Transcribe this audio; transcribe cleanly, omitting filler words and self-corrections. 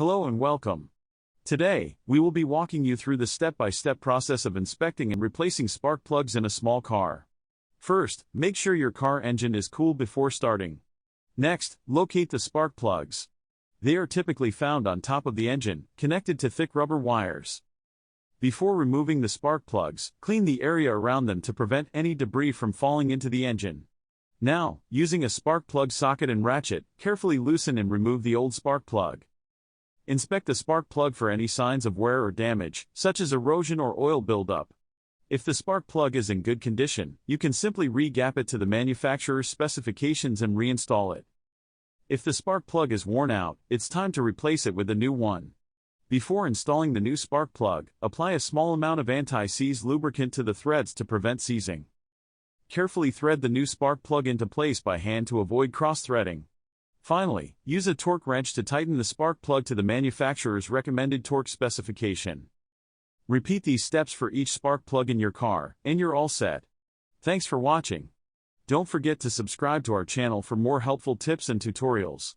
Hello and welcome. Today, we will be walking you through the step-by-step process of inspecting and replacing spark plugs in a small car. First, make sure your car engine is cool before starting. Next, locate the spark plugs. They are typically found on top of the engine, connected to thick rubber wires. Before removing the spark plugs, clean the area around them to prevent any debris from falling into the engine. Now, using a spark plug socket and ratchet, carefully loosen and remove the old spark plug. Inspect the spark plug for any signs of wear or damage, such as erosion or oil buildup. If the spark plug is in good condition, you can simply re-gap it to the manufacturer's specifications and reinstall it. If the spark plug is worn out, it's time to replace it with a new one. Before installing the new spark plug, apply a small amount of anti-seize lubricant to the threads to prevent seizing. Carefully thread the new spark plug into place by hand to avoid cross-threading. Finally, use a torque wrench to tighten the spark plug to the manufacturer's recommended torque specification. Repeat these steps for each spark plug in your car, and you're all set. Thanks for watching. Don't forget to subscribe to our channel for more helpful tips and tutorials.